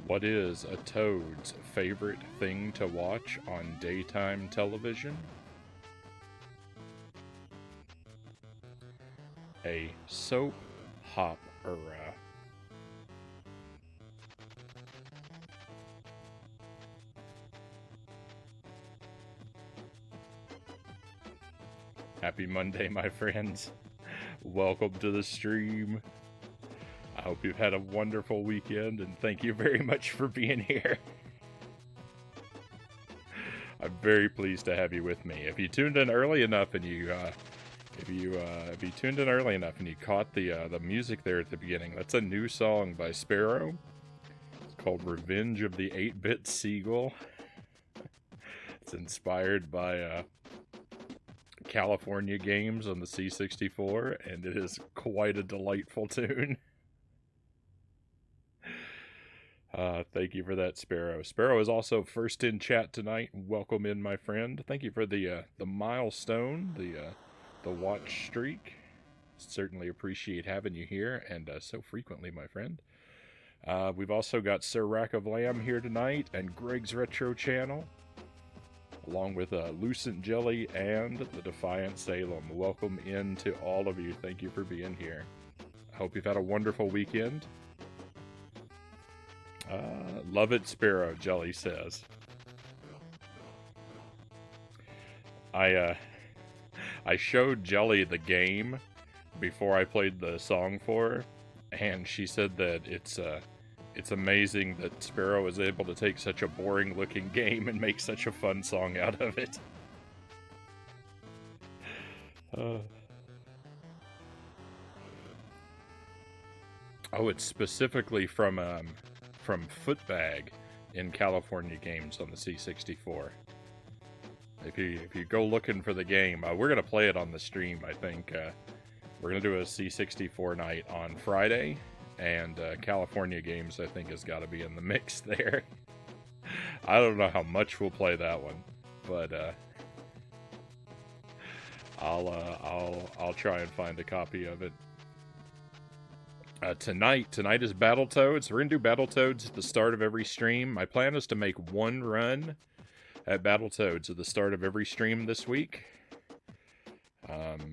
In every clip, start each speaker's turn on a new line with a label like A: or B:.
A: What is a toad's favorite thing to watch on daytime television? A soap opera. Happy Monday, my friends. Welcome to the stream. I hope you've had a wonderful weekend, and thank you very much for being here. I'm very pleased to have you with me. If you tuned in early enough and you tuned in early enough and you caught the music there at the beginning, that's a new song by Sparrow. It's called "Revenge of the 8-Bit Seagull." It's inspired by California games on the C64, and it is quite a delightful tune. Thank you for that, Sparrow. Sparrow is also first in chat tonight. Welcome in, my friend. Thank you for the milestone, the watch streak. Certainly appreciate having you here, and so frequently, my friend. We've also got Sir Rack of Lamb here tonight, and Greg's Retro Channel, along with Lucent Jelly and the Defiant Salem. Welcome in to all of you. Thank you for being here. I hope you've had a wonderful weekend. Love it, Sparrow, Jelly says. I showed Jelly the game before I played the song for her, and she said that it's amazing that Sparrow is able to take such a boring-looking game and make such a fun song out of it. Oh, it's specifically from Footbag in California games on the C64. If you go looking for the game, we're gonna play it on the stream. I think we're gonna do a C64 night on Friday, and California games I think has got to be in the mix there. I don't know how much we'll play that one, but I'll try and find a copy of it. Tonight is Battletoads. We're gonna do Battletoads at the start of every stream. My plan is to make one run at Battletoads at the start of every stream this week.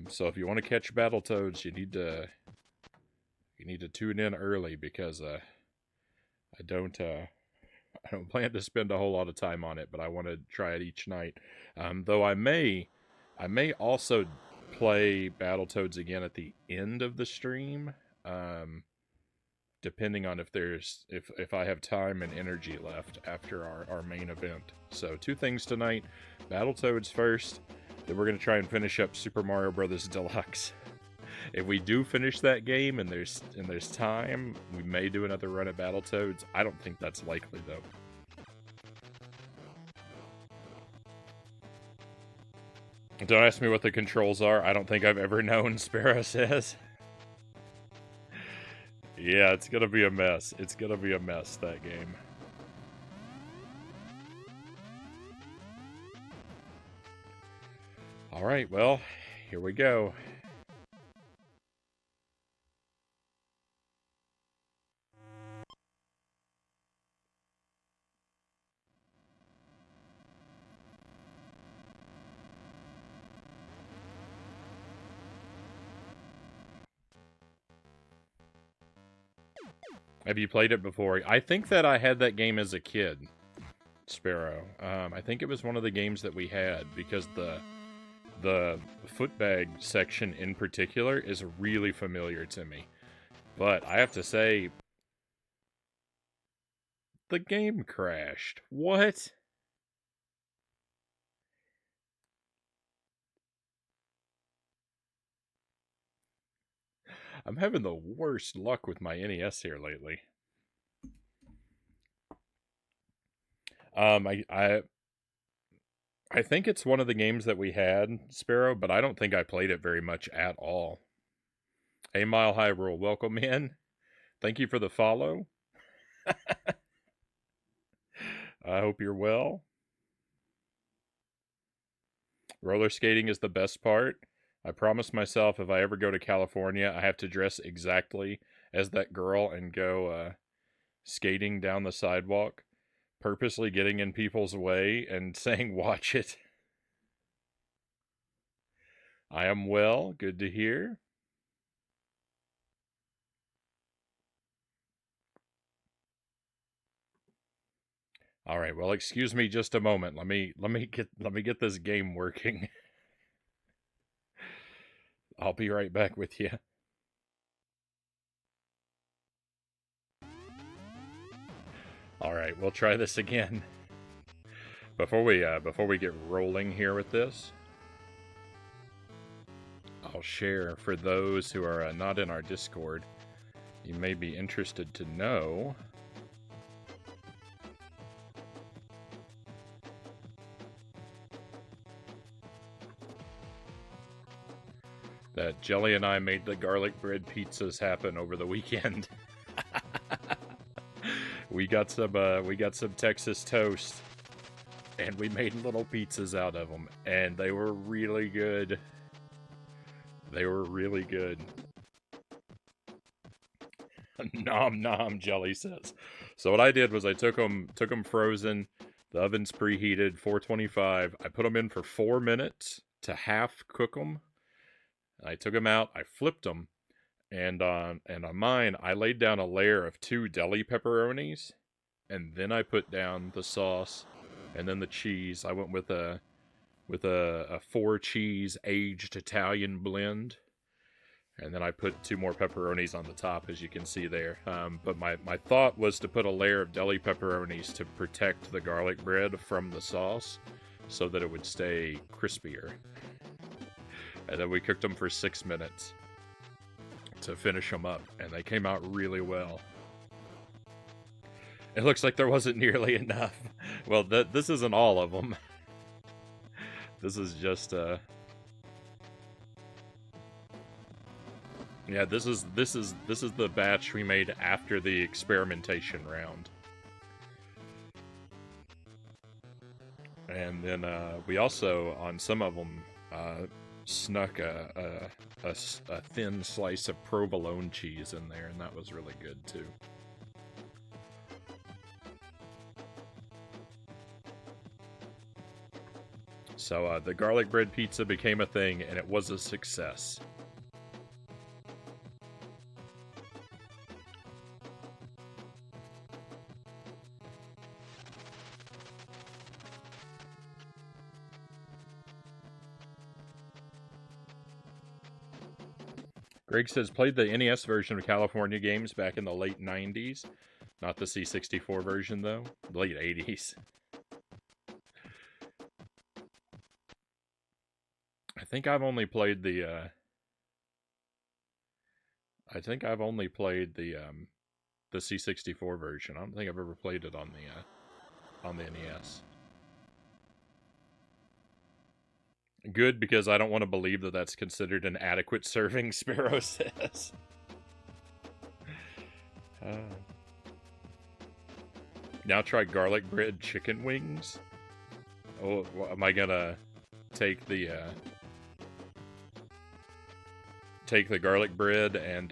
A: So if you want to catch Battletoads, you need to tune in early, because I don't plan to spend a whole lot of time on it, but I want to try it each night. Though I may also play Battletoads again at the end of the stream. Depending on if I have time and energy left after our main event. So 2 things tonight: Battletoads first, then we're gonna try and finish up Super Mario Bros. Deluxe. If we do finish that game and there's time, we may do another run at Battletoads. I don't think that's likely though. Don't ask me what the controls are. I don't think I've ever known, Sparrow says. Yeah, it's gonna be a mess. It's gonna be a mess, that game. Alright, well, here we go. Have you played it before? I think that I had that game as a kid, Sparrow. I think it was one of the games that we had, because the footbag section in particular is really familiar to me. But I have to say, the game crashed. What? I'm having the worst luck with my NES here lately. I think it's one of the games that we had, Sparrow, but I don't think I played it very much at all. Hey, Mile High Rule, welcome in. Thank you for the follow. I hope you're well. Roller skating is the best part. I promised myself if I ever go to California, I have to dress exactly as that girl and go skating down the sidewalk, purposely getting in people's way and saying, "Watch it." I am well. Good to hear. All right. Well, excuse me just a moment. Let me get this game working. I'll be right back with you. All right, we'll try this again. Before we get rolling here with this, I'll share for those who are not in our Discord. You may be interested to know that Jelly and I made the garlic bread pizzas happen over the weekend. we got some Texas toast, and we made little pizzas out of them, and they were really good. They were really good. Nom nom, Jelly says. So what I did was I took them frozen. The oven's preheated, 425. I put them in for 4 minutes to half cook them. I took them out. I flipped them, and on mine, I laid down a layer of 2 deli pepperonis, and then I put down the sauce, and then the cheese. I went with a 4 cheese aged Italian blend. And then I put 2 more pepperonis on the top, as you can see there. But my thought was to put a layer of deli pepperonis to protect the garlic bread from the sauce so that it would stay crispier. And then we cooked them for 6 minutes to finish them up, and they came out really well. It looks like there wasn't nearly enough. Well, this isn't all of them. This is just yeah, this is the batch we made after the experimentation round. And then we also, on some of them, snuck a thin slice of provolone cheese in there, and that was really good too. So the garlic bread pizza became a thing, and it was a success. Greg says, played the NES version of California games back in the late 90s. Not the C64 version, though. Late 80s. I think I've only played the, the C64 version. I don't think I've ever played it on the NES. Good, because I don't want to believe that that's considered an adequate serving, Sparrow says. Now try garlic bread chicken wings. Oh, am I gonna take the garlic bread and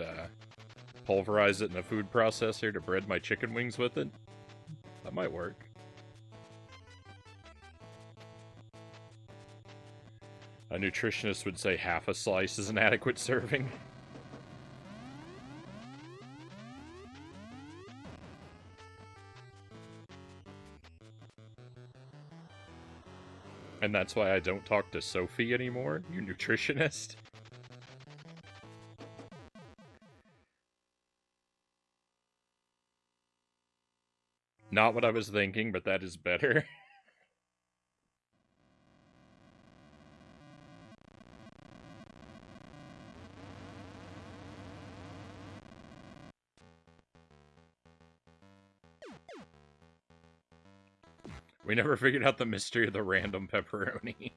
A: pulverize it in a food processor to bread my chicken wings with it? That might work. A nutritionist would say half a slice is an adequate serving. And that's why I don't talk to Sophie anymore, you nutritionist. Not what I was thinking, but that is better. We never figured out the mystery of the random pepperoni.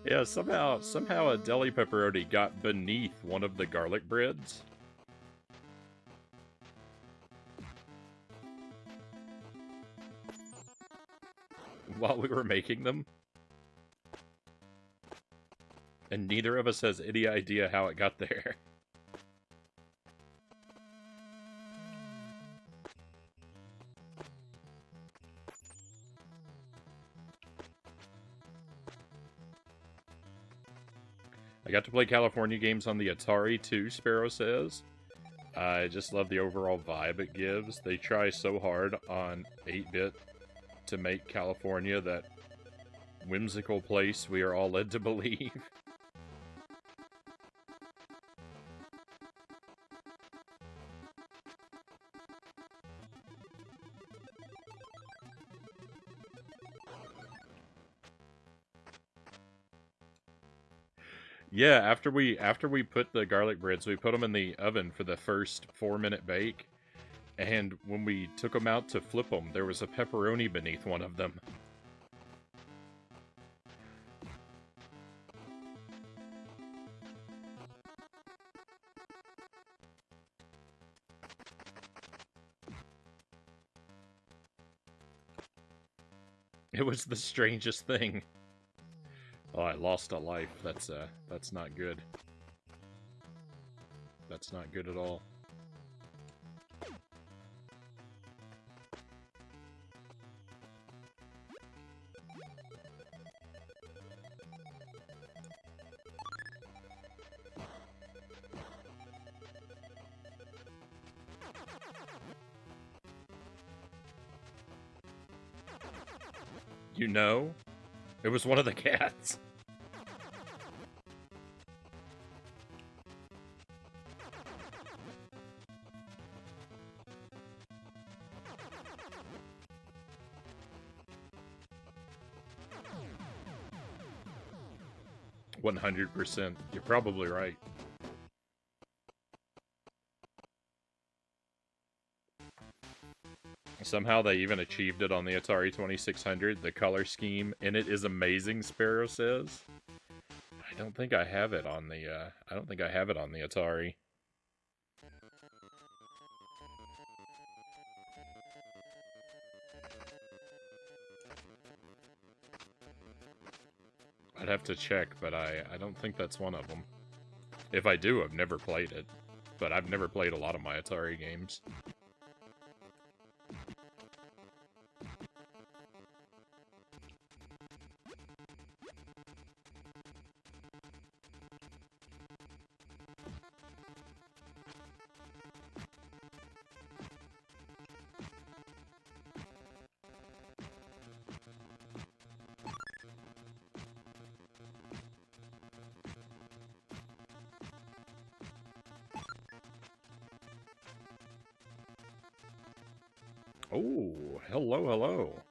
A: Yeah, somehow a deli pepperoni got beneath one of the garlic breads. While we were making them. And neither of us has any idea how it got there. I got to play California games on the Atari too, Sparrow says. I just love the overall vibe it gives. They try so hard on 8-bit to make California that whimsical place we are all led to believe. Yeah, after we put the garlic breads, we put them in the oven for the first 4-minute bake, and when we took them out to flip them, there was a pepperoni beneath one of them. It was the strangest thing. Oh, I lost a life. That's not good. That's not good at all. You know? It was one of the cats. 100%. You're probably right. Somehow they even achieved it on the Atari 2600. The color scheme in it is amazing, Sparrow says. I don't think I have it on the I don't think I have it on the Atari. I'd have to check, but I don't think that's one of them. If I do, I've never played it. But I've never played a lot of my Atari games. Oh, hello.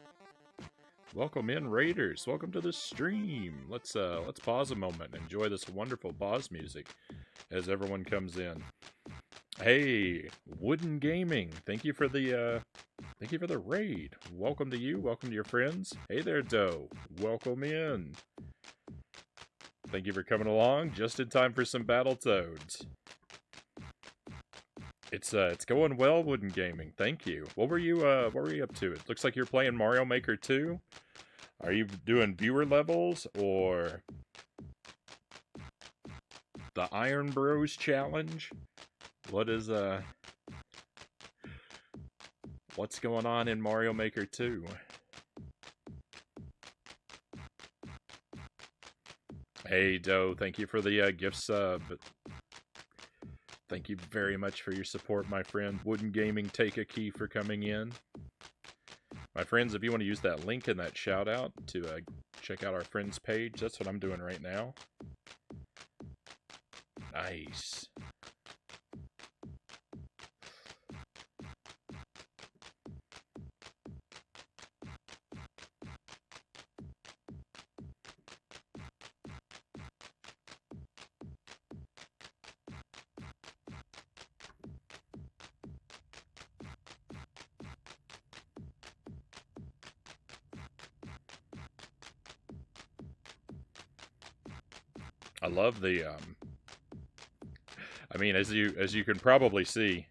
A: Welcome in, Raiders. Welcome to the stream. Let's pause a moment and enjoy this wonderful pause music as everyone comes in. Hey, Wooden Gaming. Thank you for the raid. Welcome to you. Welcome to your friends. Hey there, Doe. Welcome in. Thank you for coming along. Just in time for some Battletoads. It's going well, Wooden Gaming. Thank you. What were you up to? It looks like you're playing Mario Maker 2. Are you doing viewer levels or the Iron Bros challenge? What is what's going on in Mario Maker 2? Hey Doe, thank you for the gift sub. Thank you very much for your support, my friend. Wooden Gaming, take a key for coming in. My friends, if you want to use that link in that shout out to check out our friends page, that's what I'm doing right now. Nice. I love the I mean, as you can probably see,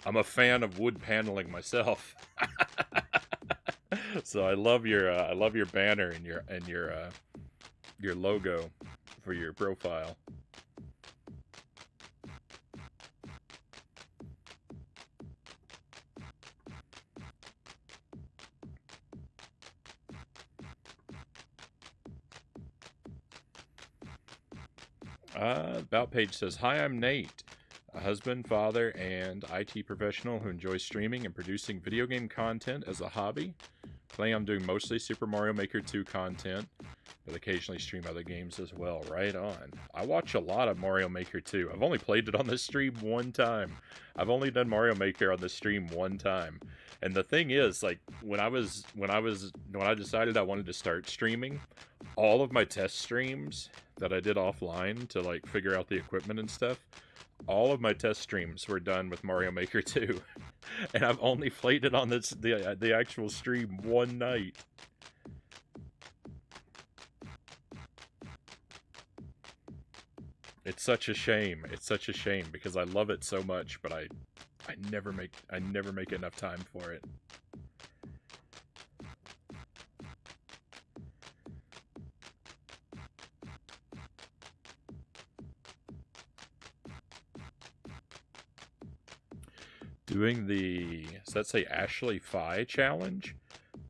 A: I'm a fan of wood paneling myself. So I love your banner and your logo for your profile. About page says, "Hi, I'm Nate, a husband, father, and IT professional who enjoys streaming and producing video game content as a hobby. Plan on doing mostly Super Mario Maker 2 content, but occasionally stream other games as well." Right on. I watch a lot of Mario Maker 2. I've only played it on the stream one time. I've only done Mario Maker on the stream one time. And the thing is, like, when I decided I wanted to start streaming, all of my test streams that I did offline to like figure out the equipment and stuff, all of my test streams were done with Mario Maker 2. And I've only played it on the actual stream one night. It's such a shame. It's such a shame because I love it so much, but I never make enough time for it. Doing the, does that say Ashley Phi challenge?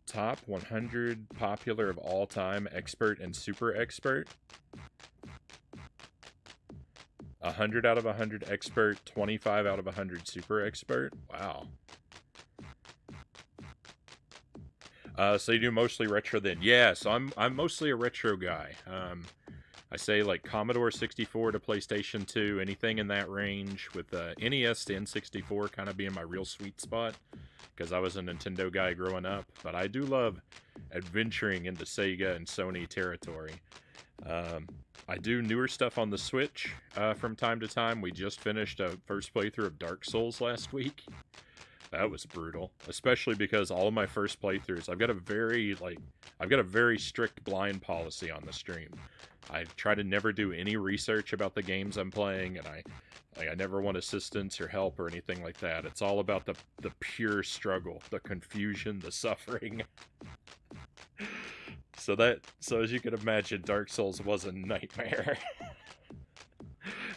A: Top 100 popular of all time, expert and super expert. 100 out of 100 expert, 25 out of 100 super expert. Wow. So you do mostly retro then? Yeah, so I'm mostly a retro guy. I say like Commodore 64 to PlayStation 2, anything in that range, with NES to N64 kind of being my real sweet spot, because I was a Nintendo guy growing up. But I do love adventuring into Sega and Sony territory. I do newer stuff on the Switch from time to time. We just finished a first playthrough of Dark Souls last week. That was brutal, especially because all of my first playthroughs, I've got a very strict blind policy on the stream. I try to never do any research about the games I'm playing, and I never want assistance or help or anything like that. It's all about the pure struggle, the confusion, the suffering. So as you can imagine, Dark Souls was a nightmare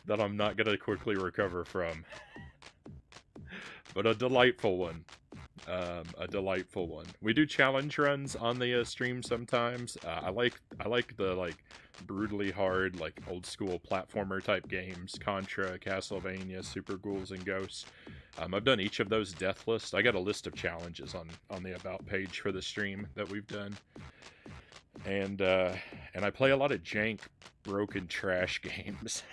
A: that I'm not gonna quickly recover from. But a delightful one. We do challenge runs on the stream sometimes. I like the like brutally hard, like old school platformer type games, Contra, Castlevania, Super Ghouls and Ghosts. I've done each of those death lists. I got a list of challenges on the about page for the stream that we've done. And I play a lot of jank, broken trash games.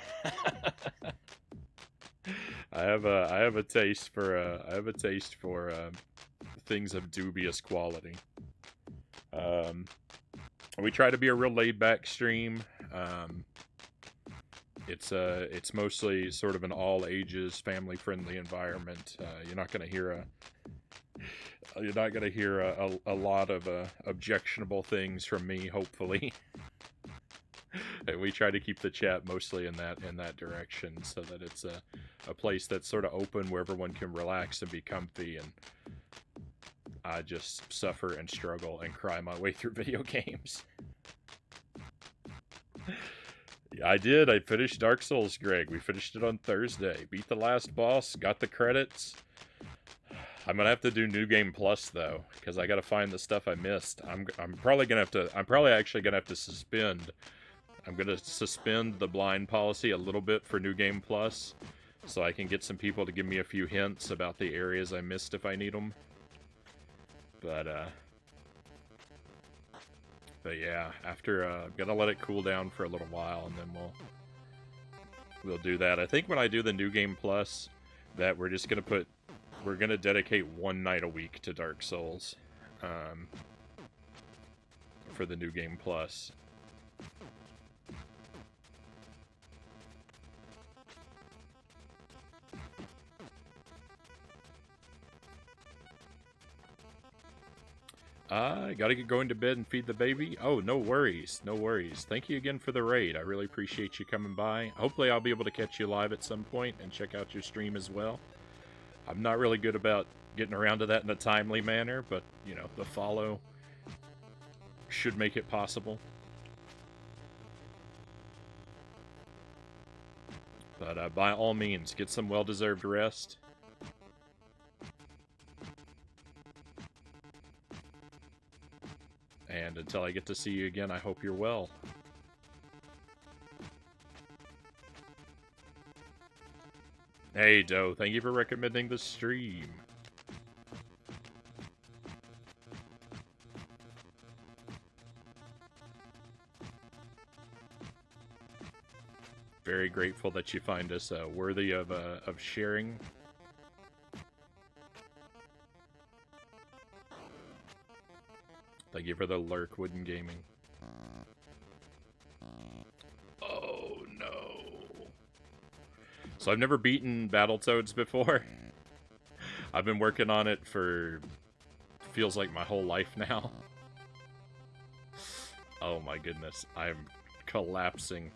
A: I have a taste for things of dubious quality. We try to be a real laid back stream. It's mostly sort of an all ages, family friendly environment. You're not gonna hear a lot of objectionable things from me, hopefully. And we try to keep the chat mostly in that direction, so that it's a place that's sort of open where everyone can relax and be comfy, and I just suffer and struggle and cry my way through video games. Yeah, I did. I finished Dark Souls, Greg. We finished it on Thursday. Beat the last boss, got the credits. I'm gonna have to do New Game Plus though, because I gotta find the stuff I missed. I'm probably actually gonna have to suspend. I'm gonna suspend the blind policy a little bit for New Game Plus, so I can get some people to give me a few hints about the areas I missed if I need them. But yeah, after I'm gonna let it cool down for a little while, and then we'll do that. I think when I do the New Game Plus, that we're gonna dedicate one night a week to Dark Souls, for the New Game Plus. I gotta get going to bed and feed the baby. Oh, no worries. No worries. Thank you again for the raid. I really appreciate you coming by. Hopefully I'll be able to catch you live at some point and check out your stream as well. I'm not really good about getting around to that in a timely manner, but, you know, the follow should make it possible. But by all means, get some well-deserved rest. And until I get to see you again, I hope you're well. Hey, Doe, thank you for recommending the stream. Very grateful that you find us worthy of sharing. Thank you for the lurk, Wooden Gaming. Oh, no. So I've never beaten Battletoads before. I've been working on it for, feels like my whole life now. Oh my goodness, I'm collapsing.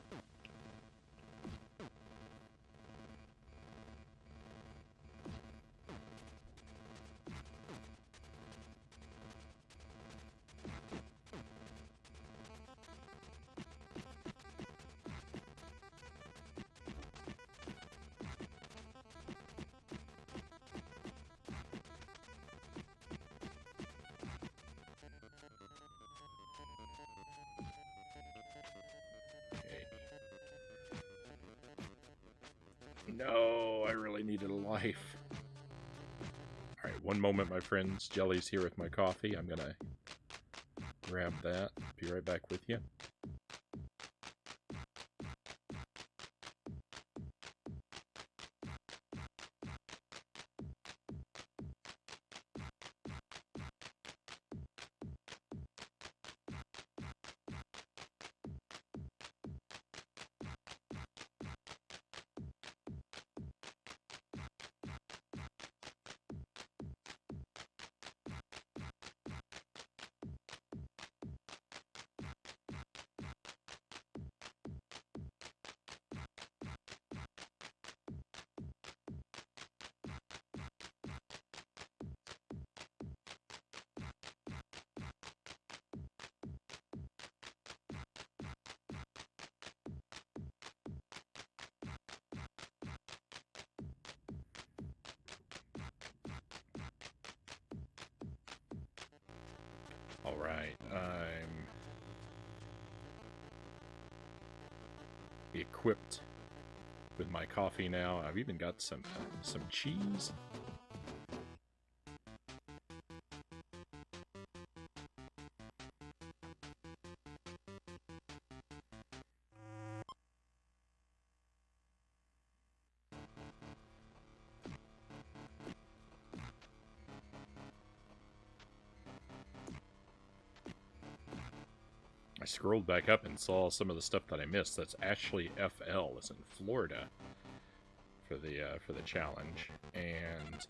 A: No, I really needed a life. Alright, one moment, my friends. Jelly's here with my coffee. I'm gonna grab that. Be right back with you. Alright, I'm equipped with my coffee now. I've even got some cheese. I scrolled back up and saw some of the stuff that I missed. That's Ashley FL is in Florida for the challenge, and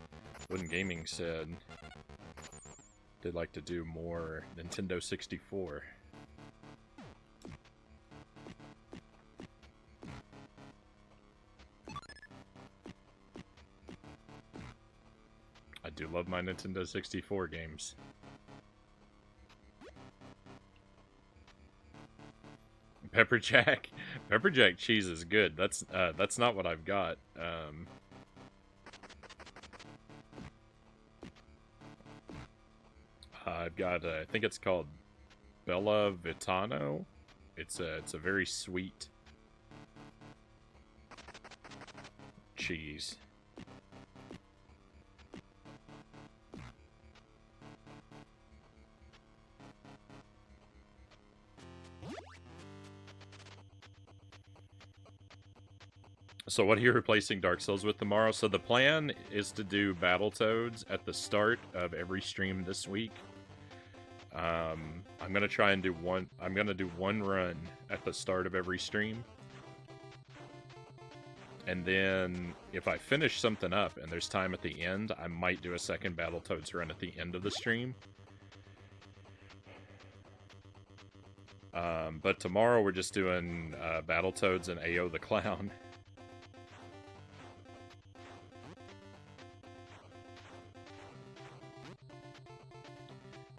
A: Wooden Gaming said they'd like to do more Nintendo 64. I do love my Nintendo 64 games. Pepper Jack cheese is good. That's not what I've got. I've got I think it's called Bella Vitano. It's a very sweet cheese. So what are you replacing Dark Souls with tomorrow? So the plan is to do Battletoads at the start of every stream this week. I'm gonna try and do one. I'm gonna do one run at the start of every stream, and then if I finish something up and there's time at the end, I might do a second Battletoads run at the end of the stream. But tomorrow we're just doing Battletoads and AO the Clown.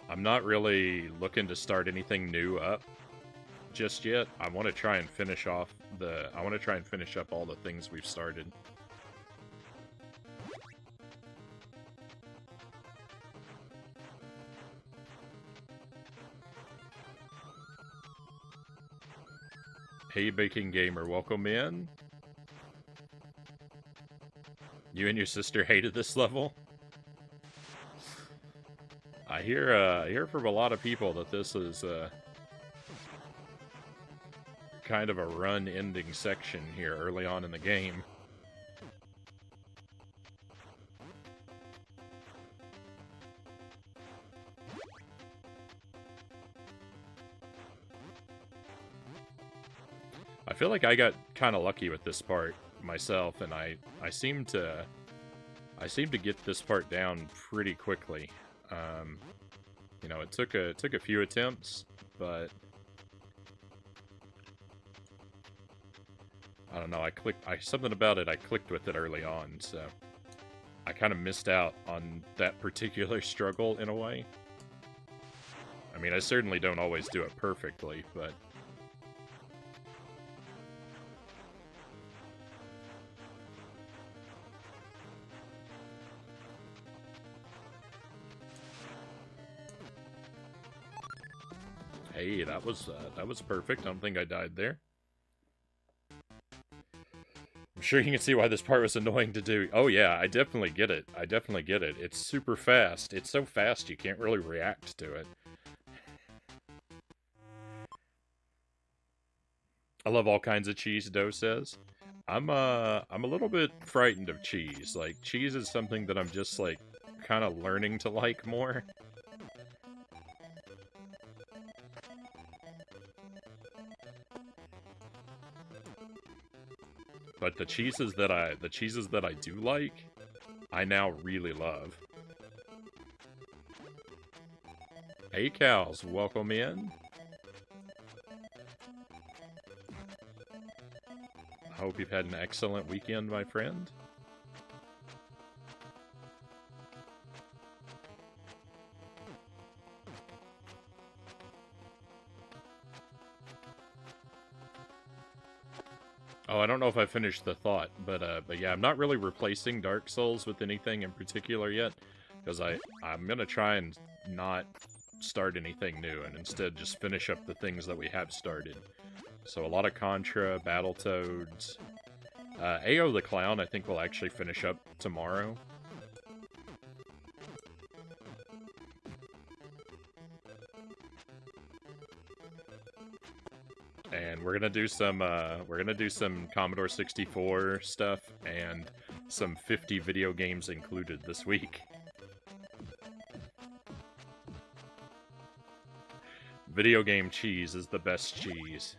A: I'm not really looking to start anything new up just yet. I want to try and finish off I want to try and finish up all the things we've started. Hey, Baking Gamer, welcome in. You and your sister hated this level? I hear from a lot of people that this is kind of a run-ending section here early on in the game. I feel like I got kind of lucky with this part myself, and I seem to get this part down pretty quickly. You know, it took a few attempts, but I don't know. Something about it. I clicked with it early on, so I kind of missed out on that particular struggle in a way. I mean, I certainly don't always do it perfectly, but hey, that was perfect. I don't think I died there. I'm sure you can see why this part was annoying to do. Oh yeah, I definitely get it. I definitely get it. It's super fast. It's so fast you can't really react to it. I love all kinds of cheese, Doe says. I'm a little bit frightened of cheese. Like, cheese is something that I'm just, like, kind of learning to like more. But the cheeses that I do like, I now really love. Hey cows, welcome in. I hope you've had an excellent weekend, my friend. Oh, I don't know if I finished the thought, but yeah, I'm not really replacing Dark Souls with anything in particular yet, because I'm gonna try and not start anything new, and instead just finish up the things that we have started. So a lot of Contra, Battletoads, AO the Clown I think we'll actually finish up tomorrow. And we're gonna do some Commodore 64 stuff and some 50 video games included this week. Video game cheese is the best cheese.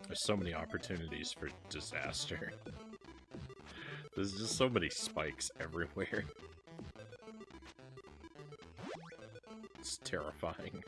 A: There's so many opportunities for disaster. There's just so many spikes everywhere. It's terrifying.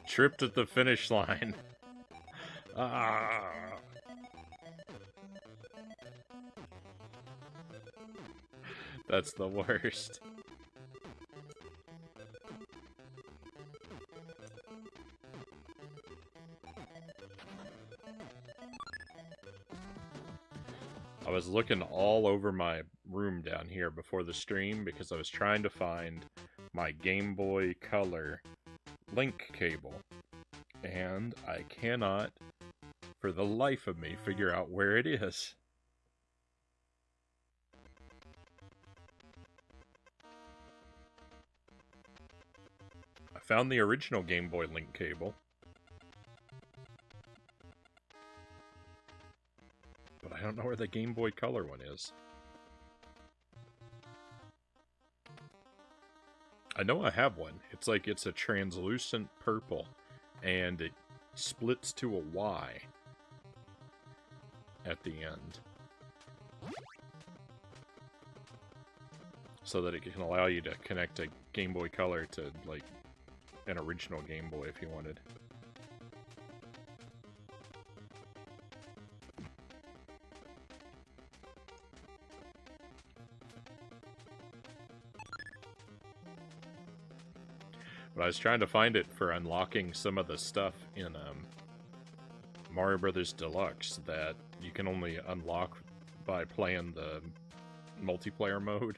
A: Tripped at the finish line. Ah. That's the worst. I was looking all over my room down here before the stream because I was trying to find my Game Boy Color link cable, and I cannot for the life of me figure out where it is. I found the original Game Boy link cable, but I don't know where the Game Boy Color one is. I know I have one. It's like it's a translucent purple, and it splits to a Y at the end, so that it can allow you to connect a Game Boy Color to, like, an original Game Boy if you wanted. But I was trying to find it for unlocking some of the stuff in Mario Brothers Deluxe that you can only unlock by playing the multiplayer mode.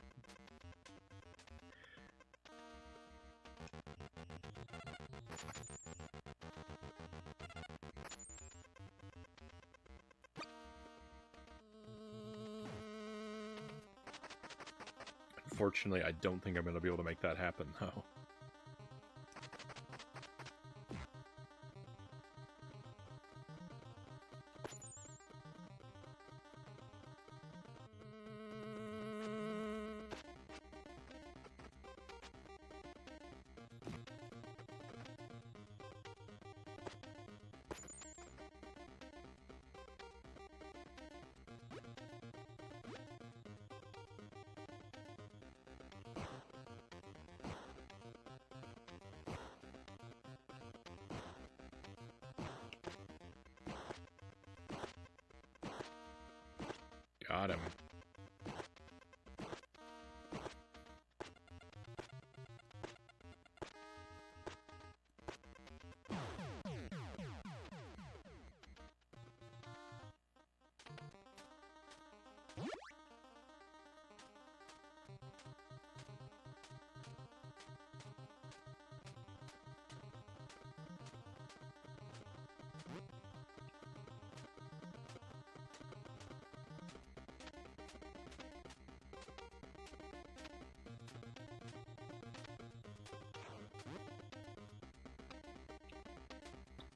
A: Unfortunately, I don't think I'm going to be able to make that happen, though. Got him.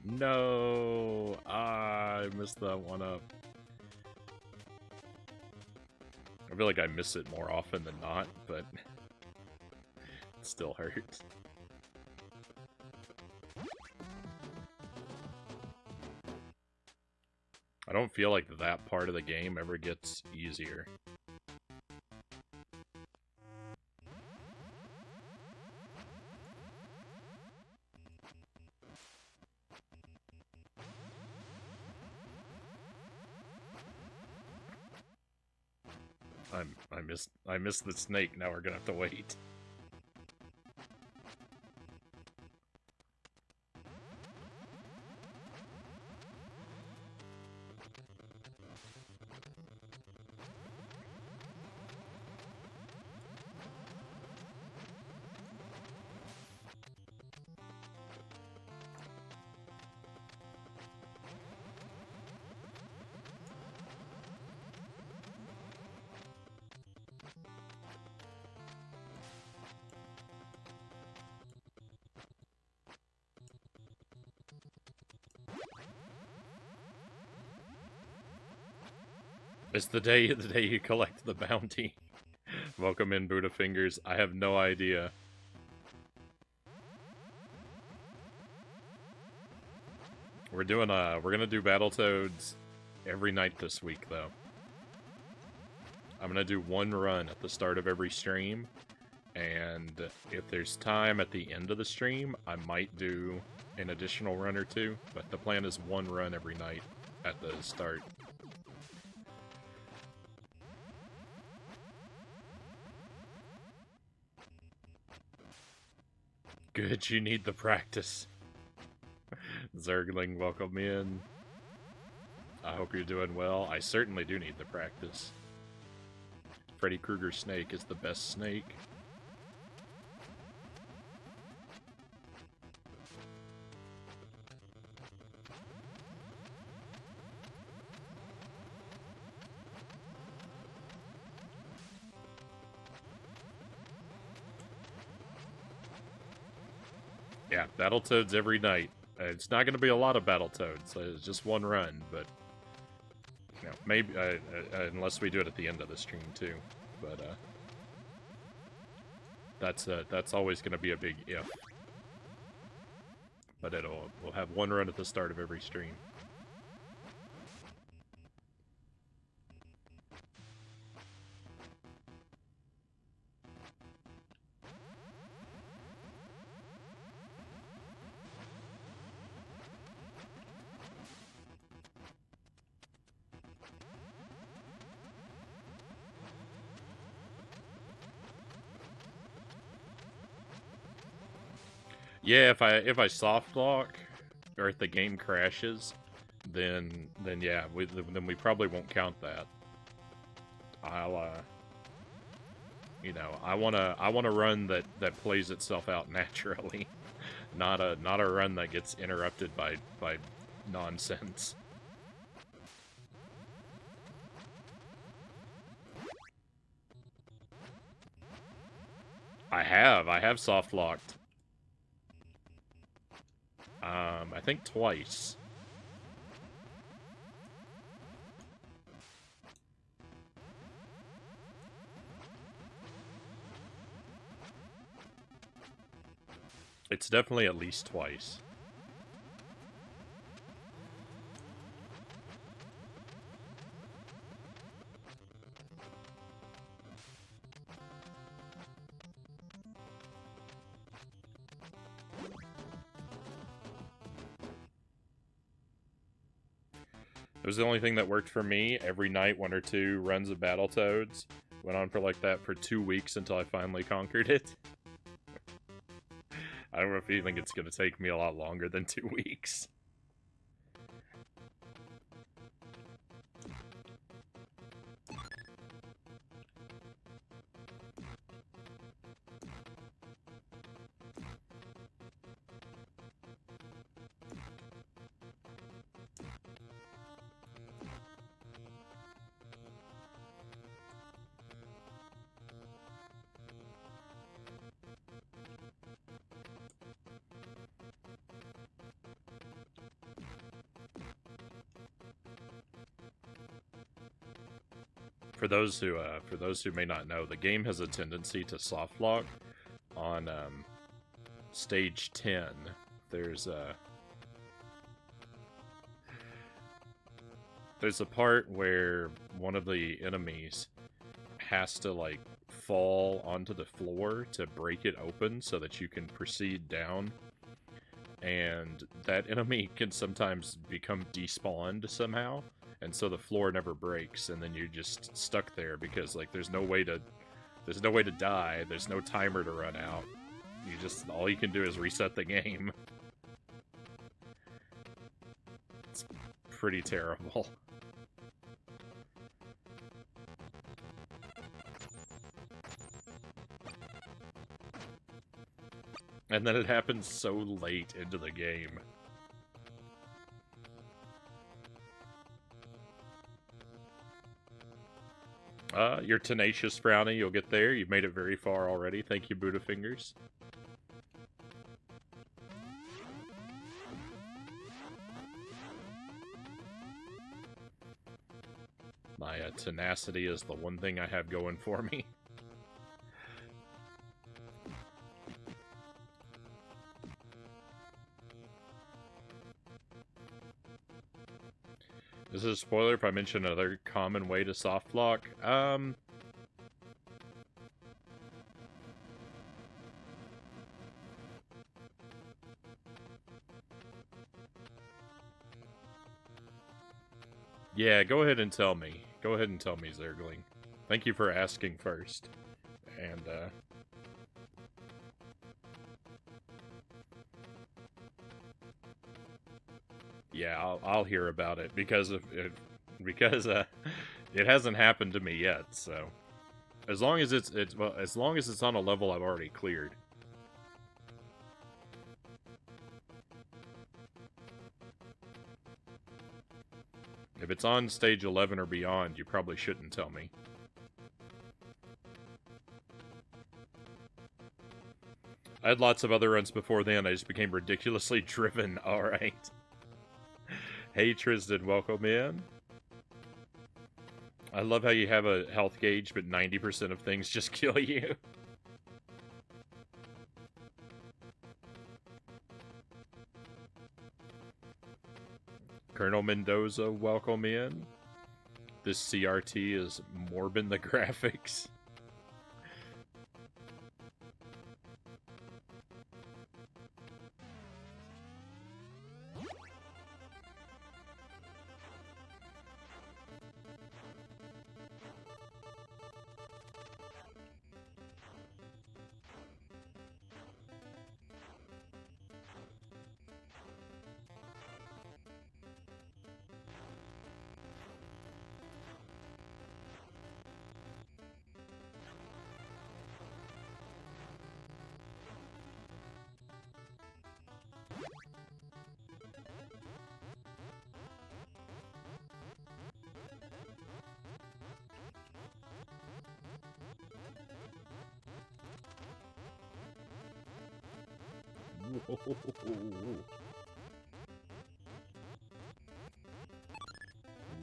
A: No, I messed that one up. I feel like I miss it more often than not, but it still hurts. I don't feel like that part of the game ever gets easier. I missed the snake, now we're gonna have to wait. It's the day you collect the bounty. Welcome in, Buddha Fingers. I have no idea. We're gonna do Battletoads every night this week, though. I'm gonna do one run at the start of every stream, and if there's time at the end of the stream, I might do an additional run or two, but the plan is one run every night at the start. Good, you need the practice. Zergling, welcome in. I hope you're doing well. I certainly do need the practice. Freddy Krueger Snake is the best snake. Yeah, Battletoads every night. It's not going to be a lot of Battletoads. It's just one run, but you know, maybe unless we do it at the end of the stream too. But that's always going to be a big if. But we'll have one run at the start of every stream. Yeah, if I soft lock or if the game crashes, then yeah, then we probably won't count that. I'll you know, I want a run that plays itself out naturally, not a run that gets interrupted by nonsense. I have soft locked. I think twice. It's definitely at least twice. It was the only thing that worked for me. Every night, 1 or 2 runs of Battletoads. Went on for like that for 2 weeks until I finally conquered it. I don't know if you think it's going to take me a lot longer than 2 weeks. For those who may not know, the game has a tendency to soft lock on stage 10. There's a part where one of the enemies has to like fall onto the floor to break it open so that you can proceed down. And that enemy can sometimes become despawned somehow. And so the floor never breaks, and then you're just stuck there because like there's no way to die. There's no timer to run out. All you can do is reset the game. It's pretty terrible. And then it happens so late into the game. You're tenacious, Frownie. You'll get there. You've made it very far already. Thank you, Buddha Fingers. My tenacity is the one thing I have going for me. This is a spoiler if I mention another common way to soft lock. Yeah, go ahead and tell me. Go ahead and tell me, Zergling. Thank you for asking first. And, yeah, I'll hear about it because of it, because it hasn't happened to me yet. So, as long as as long as it's on a level I've already cleared. If it's on stage 11 or beyond, you probably shouldn't tell me. I had lots of other runs before then. I just became ridiculously driven. Alright. Hey, Tristan, welcome in. I love how you have a health gauge, but 90% of things just kill you. Colonel Mendoza, welcome in. This CRT is morbid the graphics.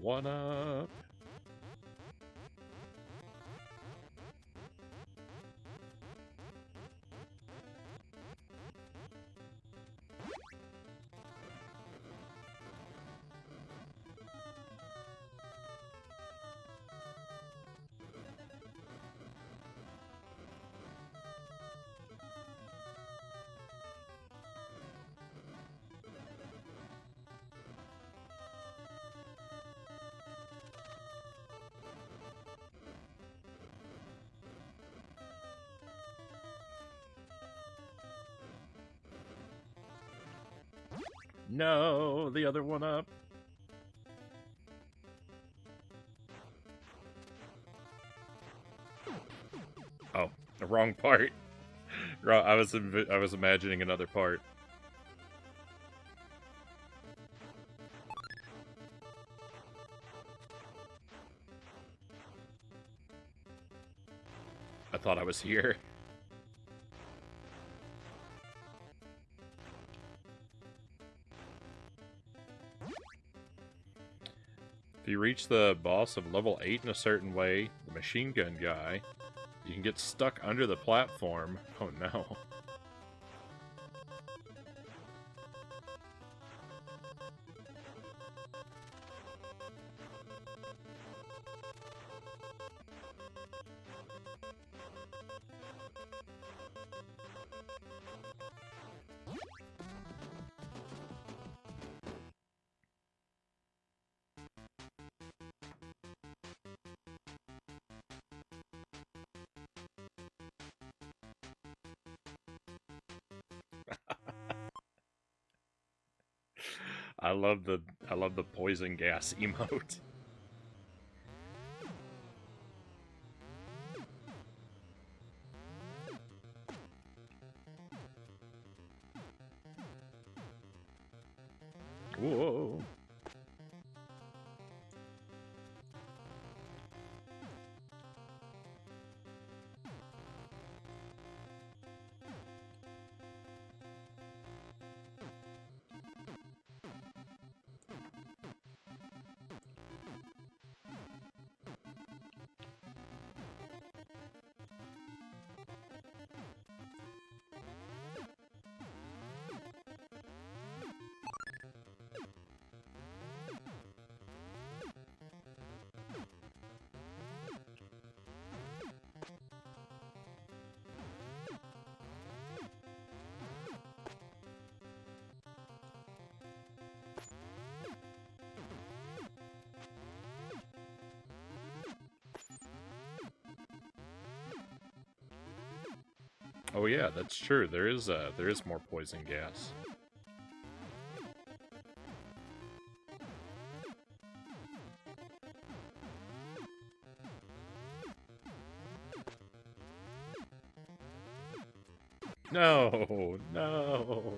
A: One up. No, the other one up. Oh, the wrong part. I was imagining another part. I thought I was here. If you reach the boss of level 8 in a certain way, the machine gun guy, you can get stuck under the platform. Oh no. I love the poison gas emote. Whoa. Oh yeah, that's true. There is more poison gas. No, no.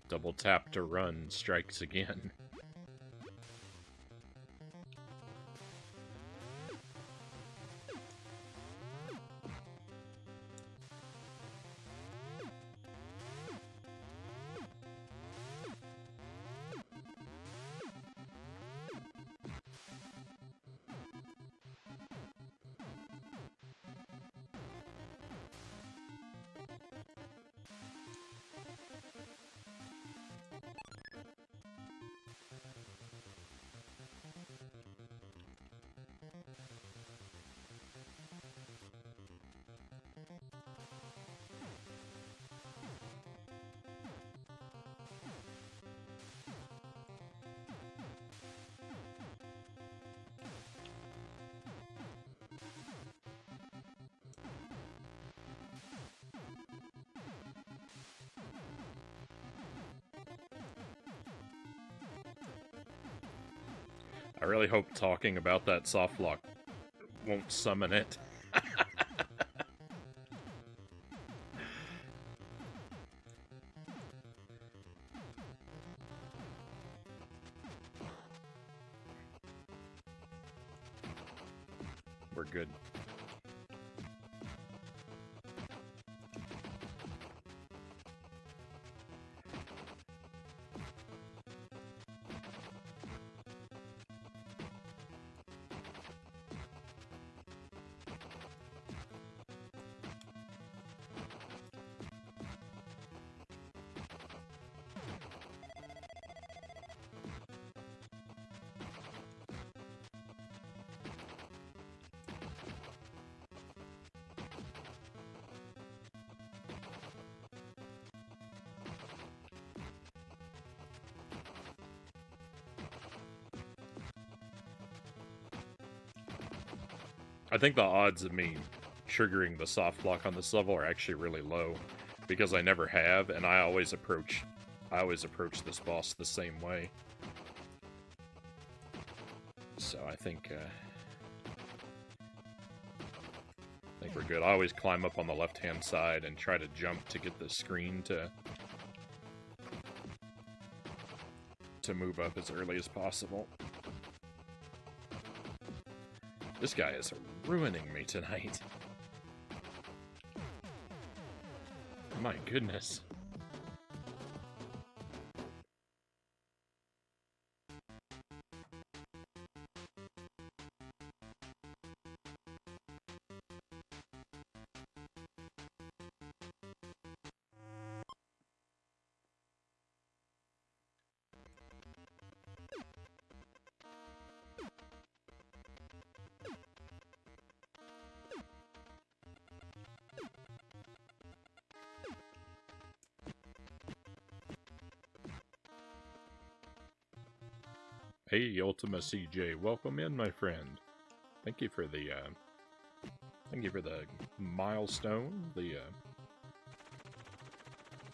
A: Double tap to run strikes again. I really hope talking about that soft lock won't summon it. We're good. I think the odds of me triggering the soft lock on this level are actually really low, because I never have, and I always approach this boss the same way. So I think we're good. I always climb up on the left-hand side and try to jump to get the screen to move up as early as possible. This guy is ruining me tonight. My goodness. Hey, Ultima CJ, welcome in, my friend. Thank you for the milestone, the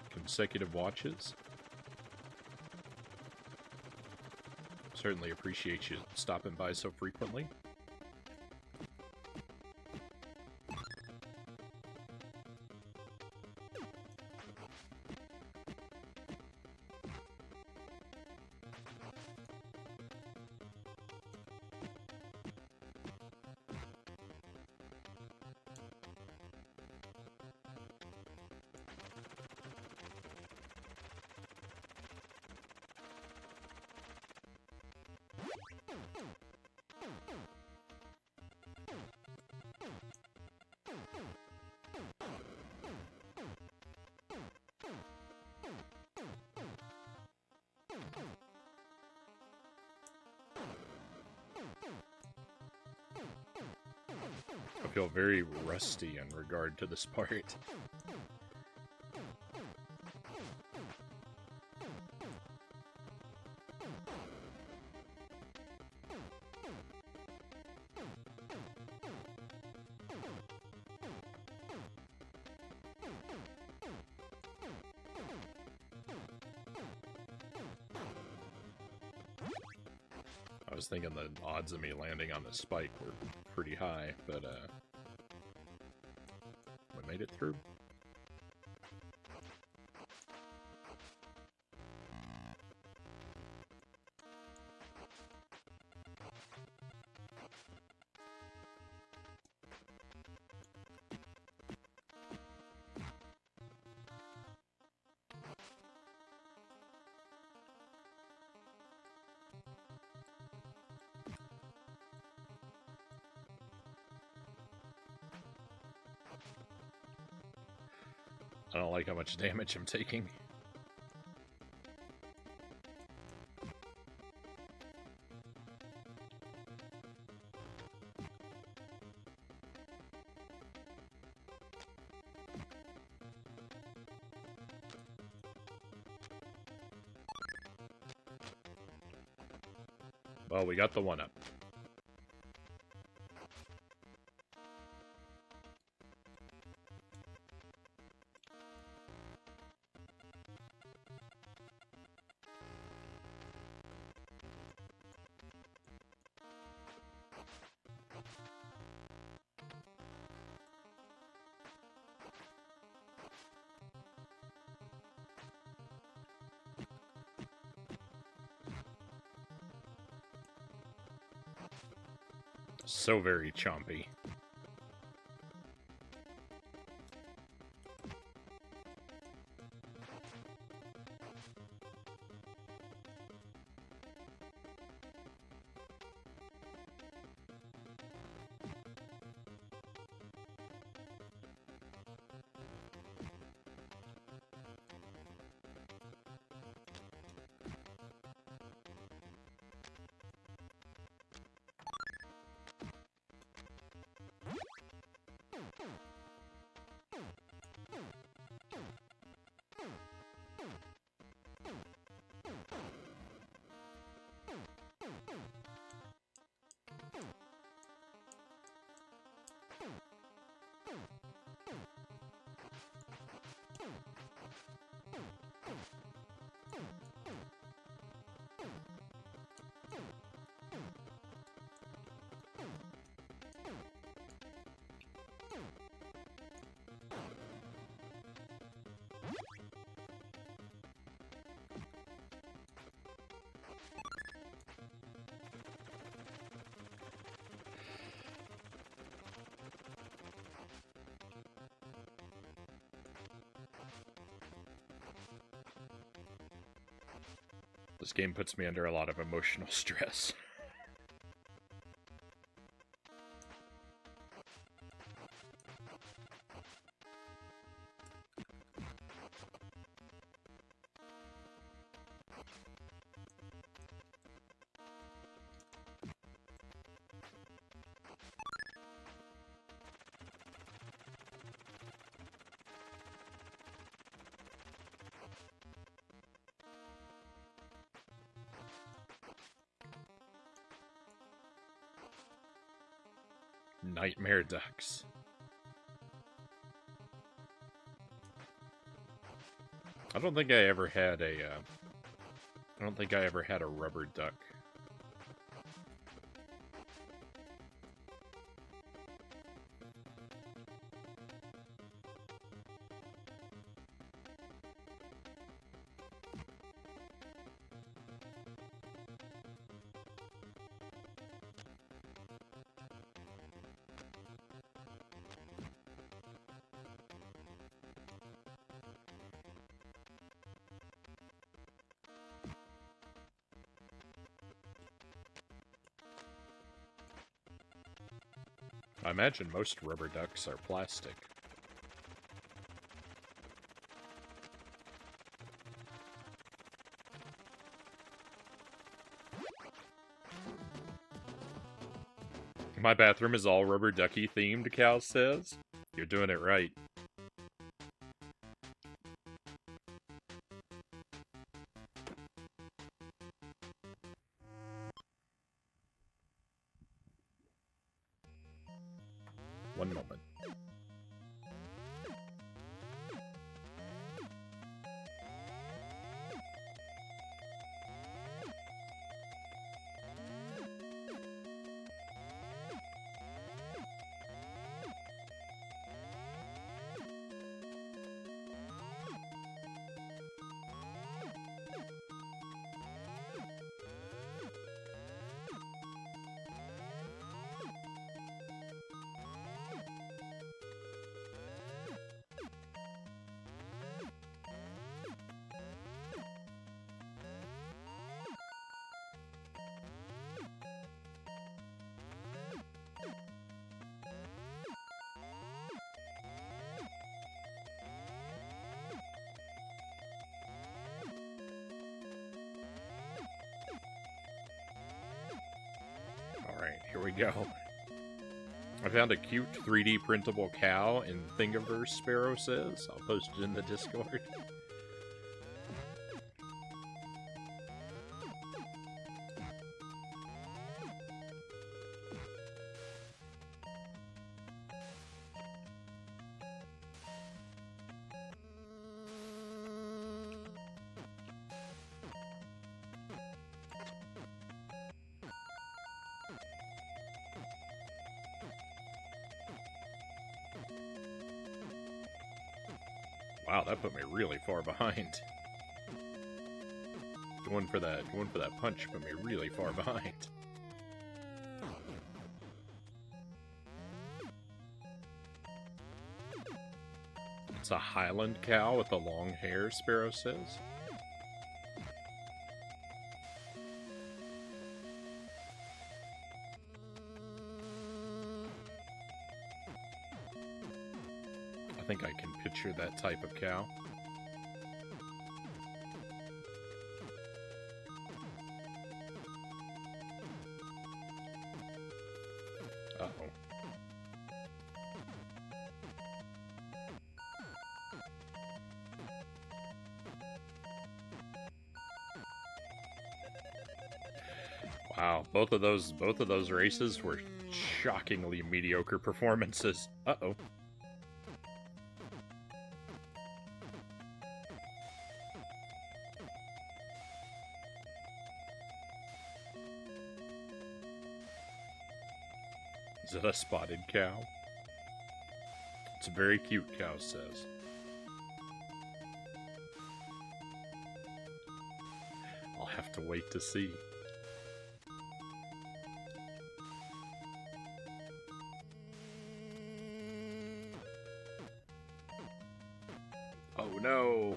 A: consecutive watches. Certainly appreciate you stopping by so frequently. I feel very rusty in regard to this part. was thinking the odds of me landing on the spike were pretty high, but we made it through. I don't like how much damage I'm taking. Well, we got the 1-up. So very chompy. This game puts me under a lot of emotional stress. Nightmare ducks. I don't think I ever had a rubber duck. I imagine most rubber ducks are plastic. My bathroom is all rubber ducky themed, Cal says. You're doing it right. One moment. Here we go. I found a cute 3D printable cow in Thingiverse, Sparrow says. I'll post it in the Discord. Wow, that put me really far behind. Going for that punch put me really far behind. It's a Highland cow with the long hair, Sparrow says. I think I can picture that type of cow. Uh-oh. Wow, both of those races were shockingly mediocre performances. Uh-oh. Is it a spotted cow? It's a very cute, cow says. I'll have to wait to see. Oh no!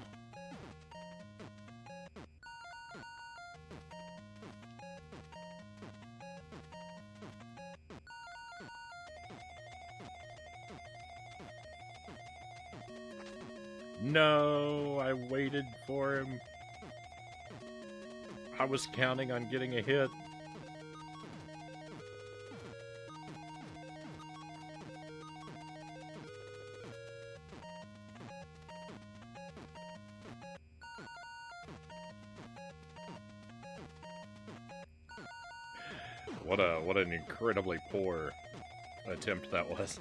A: No, I waited for him. I was counting on getting a hit. What an incredibly poor attempt that was.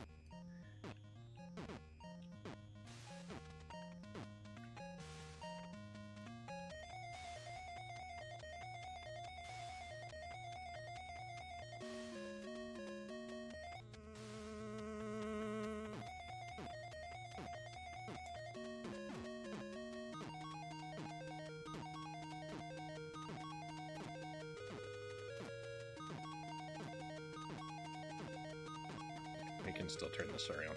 A: We can still turn this around.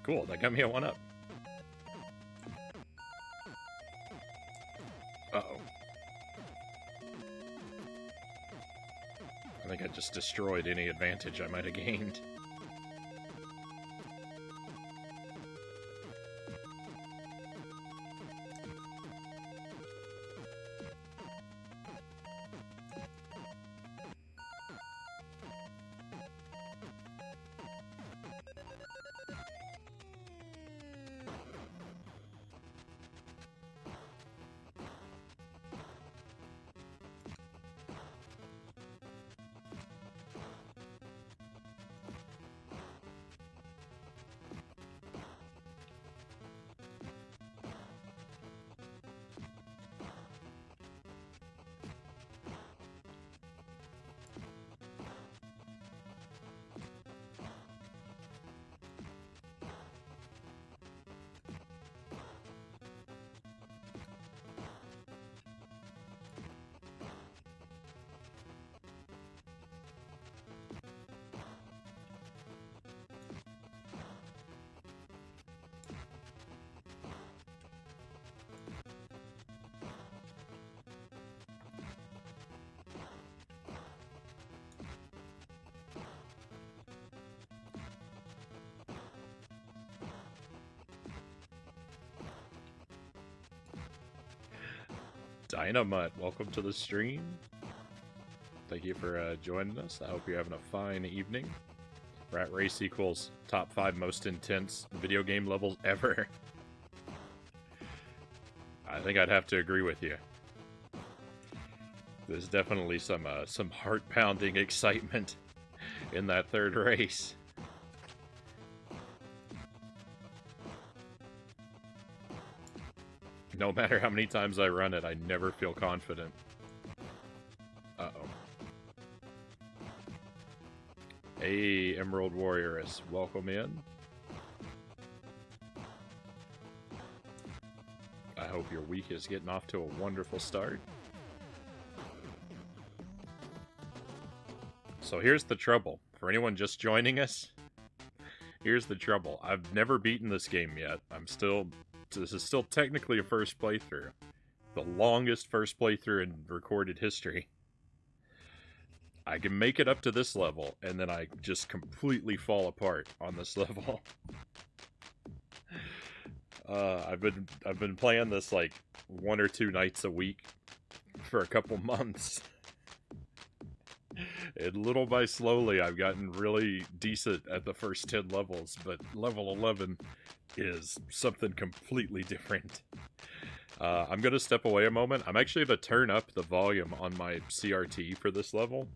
A: Cool, that got me a 1-up. Uh-oh. I think I just destroyed any advantage I might have gained. Dynamite, welcome to the stream. Thank you for joining us. I hope you're having a fine evening. Rat Race equals top 5 most intense video game levels ever. I think I'd have to agree with you. There's definitely some heart-pounding excitement in that third race. No matter how many times I run it, I never feel confident. Uh-oh. Hey, Emerald Warrioress, welcome in. I hope your week is getting off to a wonderful start. So here's the trouble. For anyone just joining us, here's the trouble. I've never beaten this game yet. This is still technically a first playthrough. The longest first playthrough in recorded history. I can make it up to this level, and then I just completely fall apart on this level. I've been playing this like 1 or 2 nights a week for a couple months. And little by slowly, I've gotten really decent at the first 10 levels, but level 11 is something completely different. I'm going to step away a moment. I'm actually going to turn up the volume on my CRT for this level.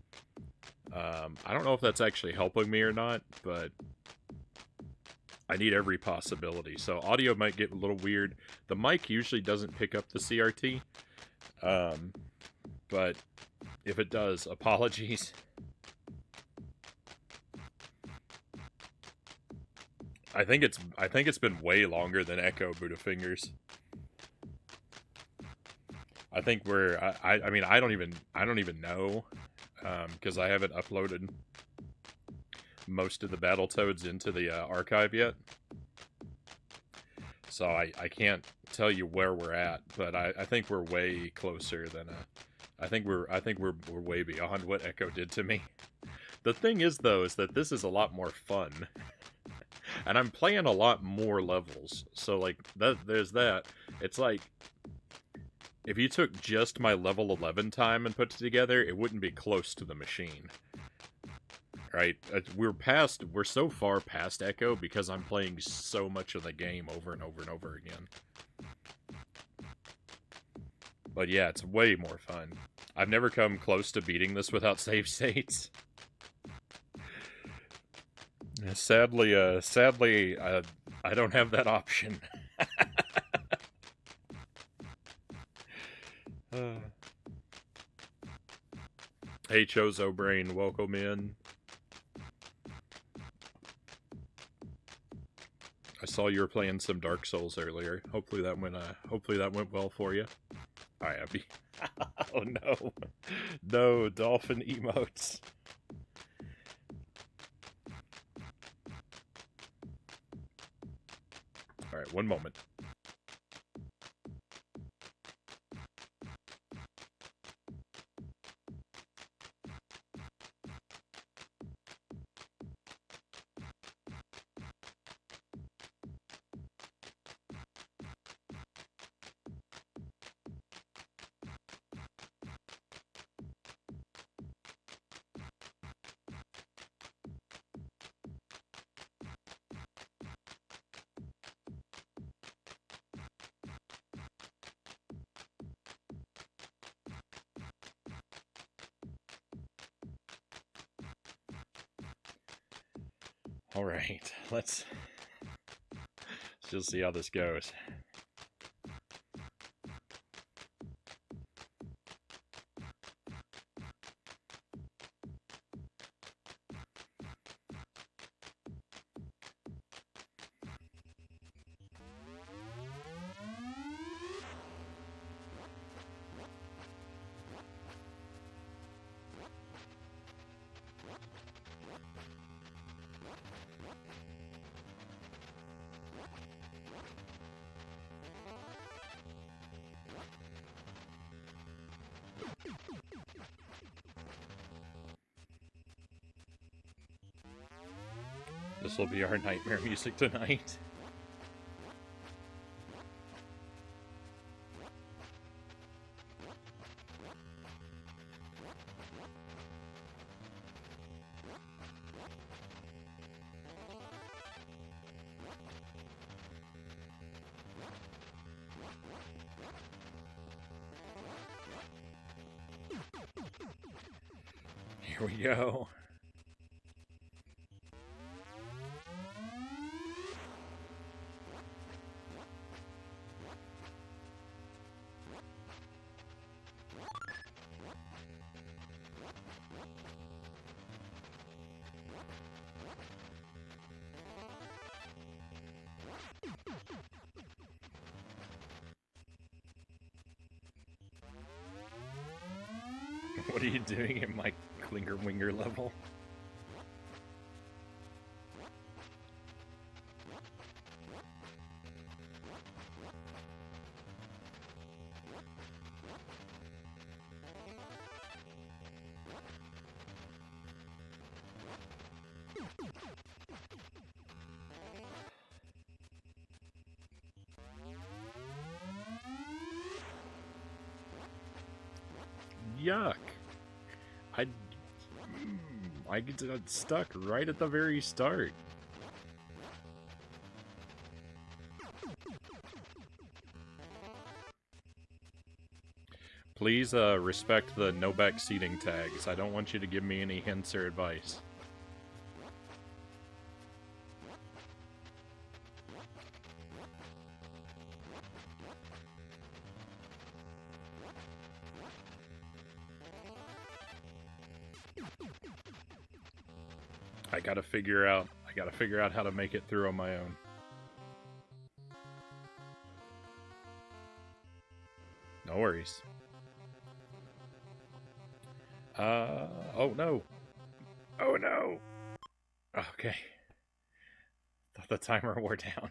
A: I don't know if that's actually helping me or not, but I need every possibility. So audio might get a little weird. The mic usually doesn't pick up the CRT, but if it does, apologies. I think it's been way longer than Echo Budafingers. I think I mean I don't even know, because I haven't uploaded most of the Battletoads into the archive yet. So I can't tell you where we're at, but I think we're way closer than I think we're way beyond what Echo did to me. The thing is though is that this is a lot more fun. And I'm playing a lot more levels. So like there's that. It's like if you took just my level 11 time and put it together, it wouldn't be close to the machine. Right? We're so far past Echo because I'm playing so much of the game over and over and over again. But yeah, it's way more fun. I've never come close to beating this without save states. Sadly, I don't have that option. Hey, Chozo Brain, welcome in. I saw you were playing some Dark Souls earlier. Hopefully that went well for you. Hi, Abby. Oh no, no dolphin emotes. All right, one moment. All right, let's just see how this goes. This will be our nightmare music tonight. Here we go. What are you doing in my Klinger Winger level? Yuck. I got stuck right at the very start. Please respect the no back seating tags. I don't want you to give me any hints or advice. I gotta figure out how to make it through on my own. No worries. Oh no. Oh no. Okay. Thought the timer wore down.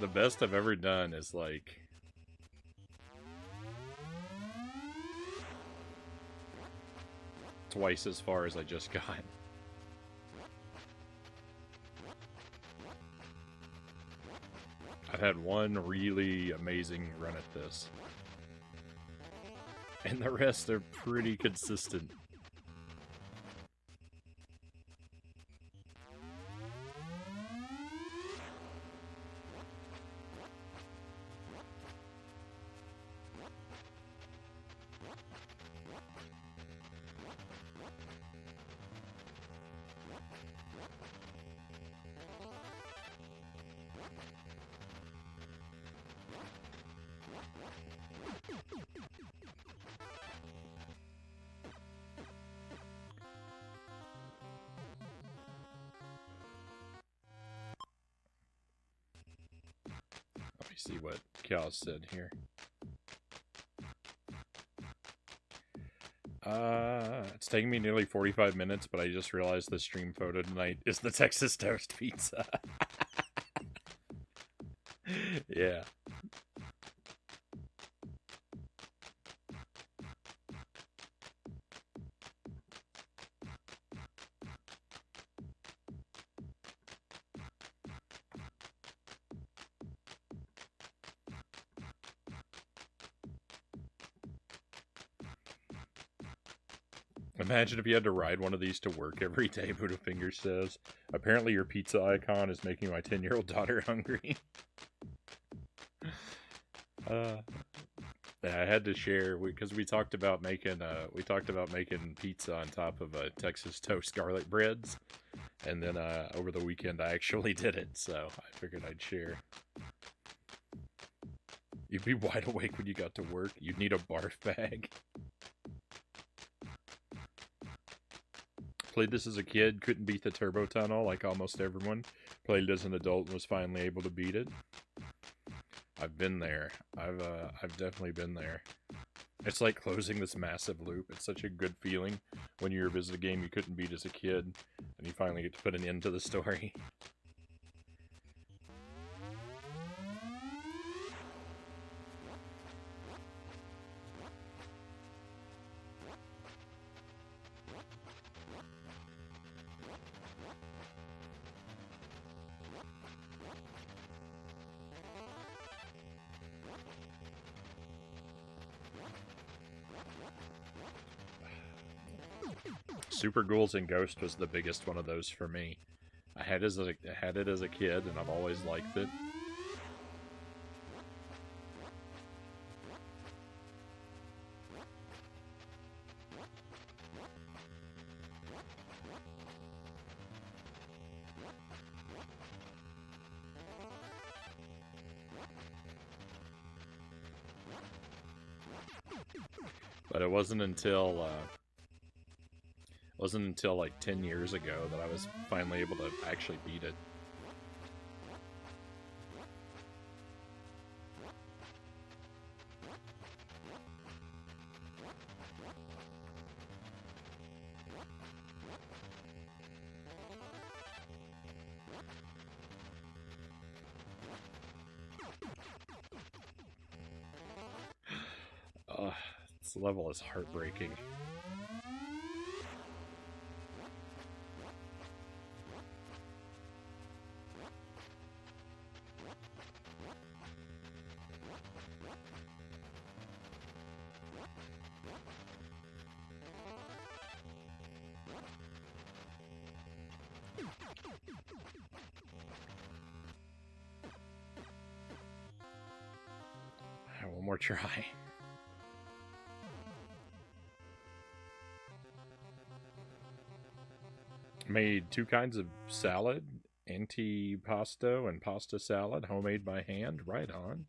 A: The best I've ever done is like twice as far as I just got. I've had one really amazing run at this. And the rest are pretty consistent. Let me see what Cal said here. It's taking me nearly 45 minutes, but I just realized the stream photo tonight is the Texas Toast Pizza. Yeah. Imagine if you had to ride one of these to work every day, Buddhafinger says. Apparently your pizza icon is making my 10-year-old daughter hungry. Yeah, I had to share because we talked about making pizza on top of Texas toast garlic breads, and then over the weekend I actually did it, so I figured I'd share. You'd be wide awake when you got to work. You'd need a barf bag. Played this as a kid, couldn't beat the turbo tunnel like almost everyone. Played it as an adult and was finally able to beat it. I've been there. I've definitely been there. It's like closing this massive loop. It's such a good feeling when you revisit a game you couldn't beat as a kid, and you finally get to put an end to the story. Super Ghouls and Ghost was the biggest one of those for me. I had it as a kid, and I've always liked it. But it wasn't until like 10 years ago that I was finally able to actually beat it. This level is heartbreaking. One more try. Made 2 kinds of salad, antipasto and pasta salad, homemade by hand. Right on.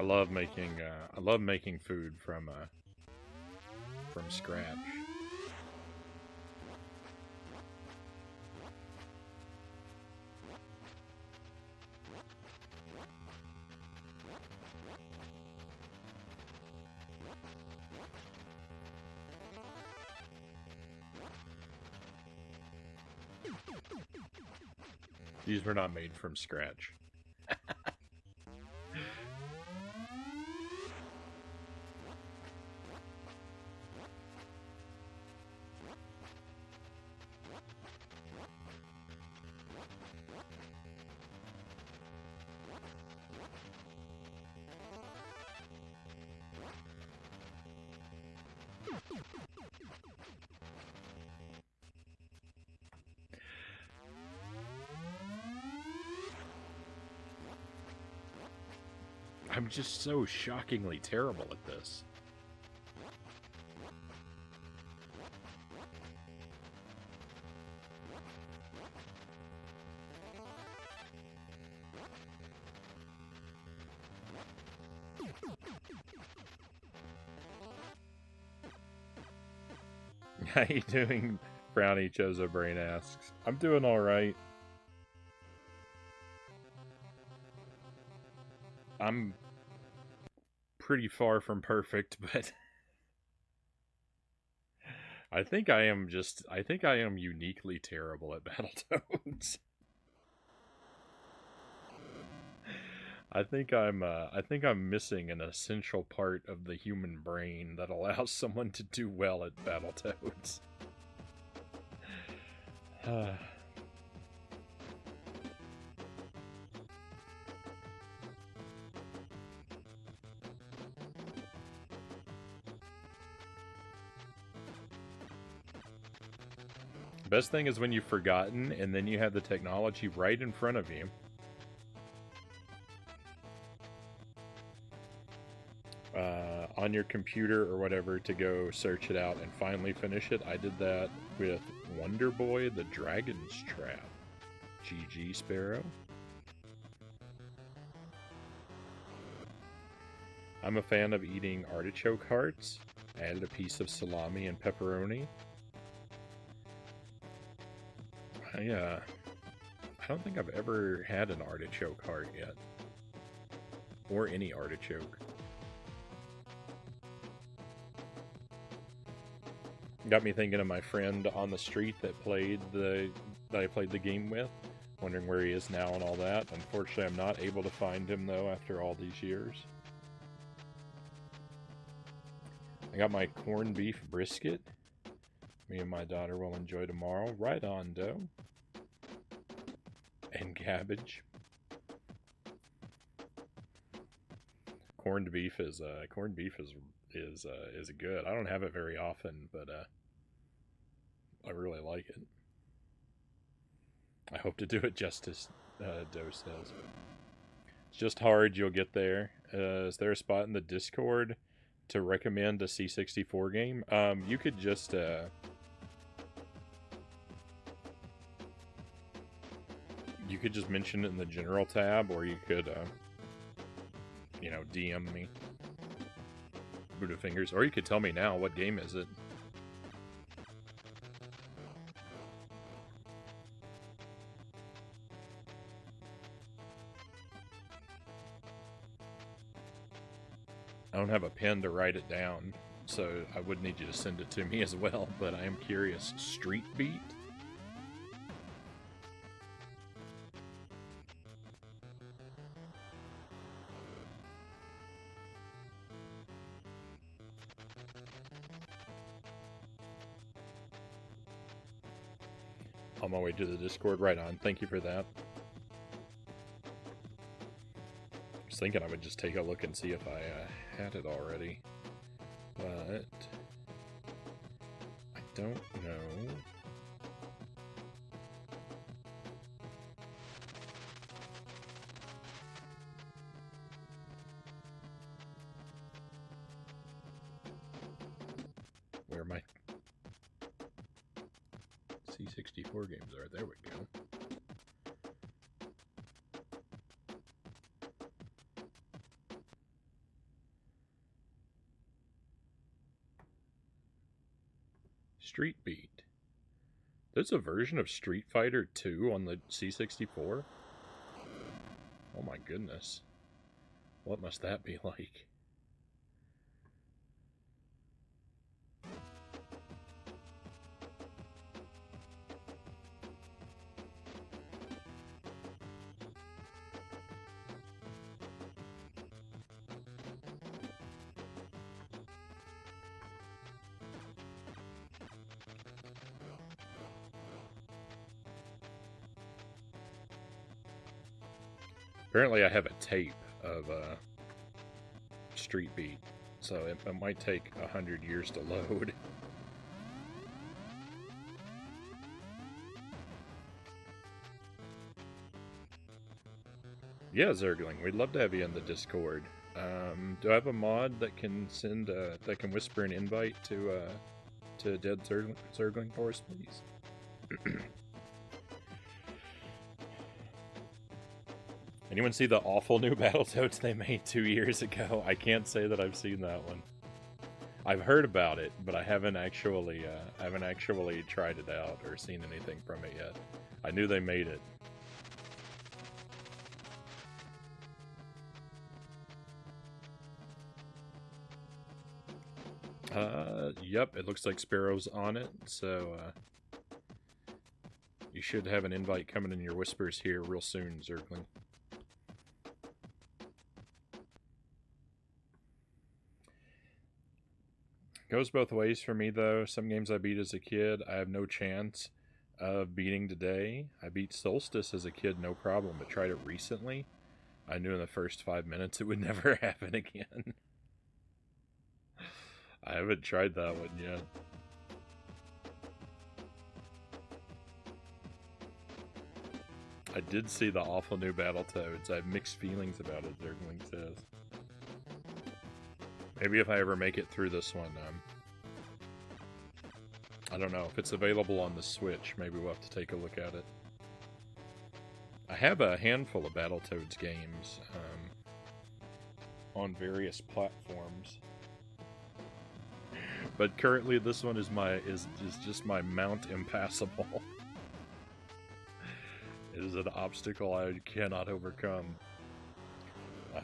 A: I love making food from scratch. These were not made from scratch. I'm just so shockingly terrible at this. How you doing, Frownie? Chozo Brain asks. I'm doing alright. I'm pretty far from perfect, but I think I am uniquely terrible at Battletoads. I think I'm missing an essential part of the human brain that allows someone to do well at Battletoads. Best thing is when you've forgotten and then you have the technology right in front of you. on your computer or whatever to go search it out and finally finish it. I did that with Wonder Boy: The Dragon's Trap. GG, Sparrow. I'm a fan of eating artichoke hearts. I added a piece of salami and pepperoni. I don't think I've ever had an artichoke heart yet. Or any artichoke. Got me thinking of my friend on the street that I played the game with. Wondering where he is now and all that. Unfortunately, I'm not able to find him, though, after all these years. I got my corned beef brisket. Me and my daughter will enjoy tomorrow. Right on, dough. And cabbage. Corned beef is good. I don't have it very often, but I really like it. I hope to do it justice, Doe says. It's just hard, you'll get there. Is there a spot in the Discord to recommend a C64 game? You could just... you could just mention it in the general tab, or you could, you know, DM me. Buddha Fingers. Or you could tell me now, what game is it? I don't have a pen to write it down, so I would need you to send it to me as well, but I am curious. Street Beat? On my way to the Discord, right on. Thank you for that. I was thinking I would just take a look and see if I had it already, but I don't know. Where my C64 games are. There we go. Street Beat. There's a version of Street Fighter 2 on the C64? Oh my goodness. What must that be like? Apparently I have a tape of Street Beat, so it might take 100 years to load. Yeah, Zergling, we'd love to have you in the Discord. Do I have a mod that can send that can whisper an invite to Dead Zergling for us, please? Anyone see the awful new Battletoads they made 2 years ago? I can't say that I've seen that one. I've heard about it, but I haven't actually tried it out or seen anything from it yet. I knew they made it. Yep, it looks like Sparrow's on it, so you should have an invite coming in your whispers here real soon, Zergling. Goes both ways for me, though. Some games I beat as a kid, I have no chance of beating today. I beat Solstice as a kid, no problem, but tried it recently. I knew in the first 5 minutes it would never happen again. I haven't tried that one yet. I did see the awful new Battletoads. I have mixed feelings about it, Zergling says. Maybe if I ever make it through this one, I don't know if it's available on the Switch. Maybe we'll have to take a look at it. I have a handful of Battletoads games on various platforms, but currently this one is just my Mount Impassable. It is an obstacle I cannot overcome.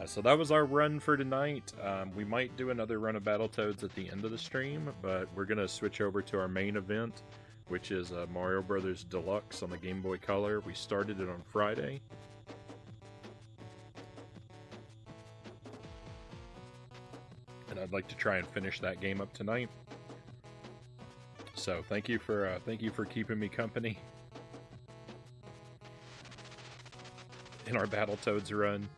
A: So that was our run for tonight. We might do another run of Battletoads at the end of the stream, but we're going to switch over to our main event, which is Mario Brothers Deluxe on the Game Boy Color. We started it on Friday. And I'd like to try and finish that game up tonight. So thank you for keeping me company in our Battletoads run.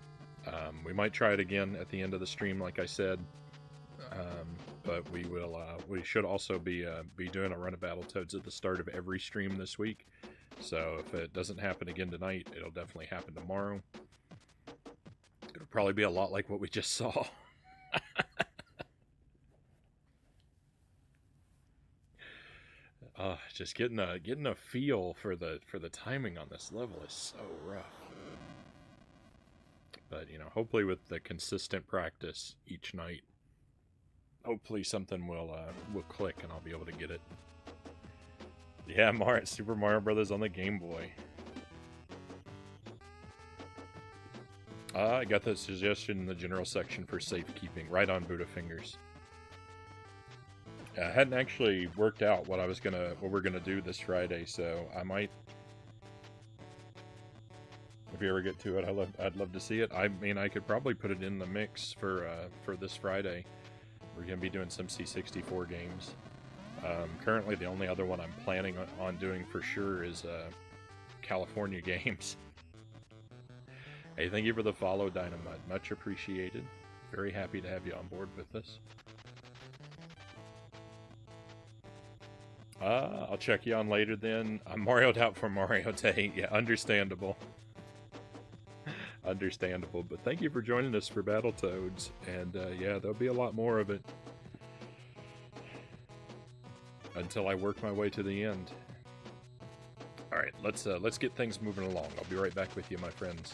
A: We might try it again at the end of the stream, like I said, but we should also be doing a run of Battletoads at the start of every stream this week. So if it doesn't happen again tonight, it'll definitely happen tomorrow. It'll probably be a lot like what we just saw. Just getting a feel for the timing on this level is so rough. But, you know, hopefully with the consistent practice each night, hopefully something will click and I'll be able to get it. Yeah, Super Mario Brothers on the Game Boy. I got the suggestion in the general section for safekeeping, right on Buddha Fingers. I hadn't actually worked out what we're gonna do this Friday, so I might. If you ever get to it, I'd love to see it. I mean, I could probably put it in the mix for this Friday. We're going to be doing some C64 games. Currently, the only other one I'm planning on doing for sure is California games. Hey, thank you for the follow, Dynamite. Much appreciated. Very happy to have you on board with us. I'll check you on later then. I'm Mario'd out for Mario Day. Yeah, understandable. Understandable, but thank you for joining us for Battletoads, and yeah, there'll be a lot more of it until I work my way to the end. All right, let's get things moving along. I'll be right back with you, my friends.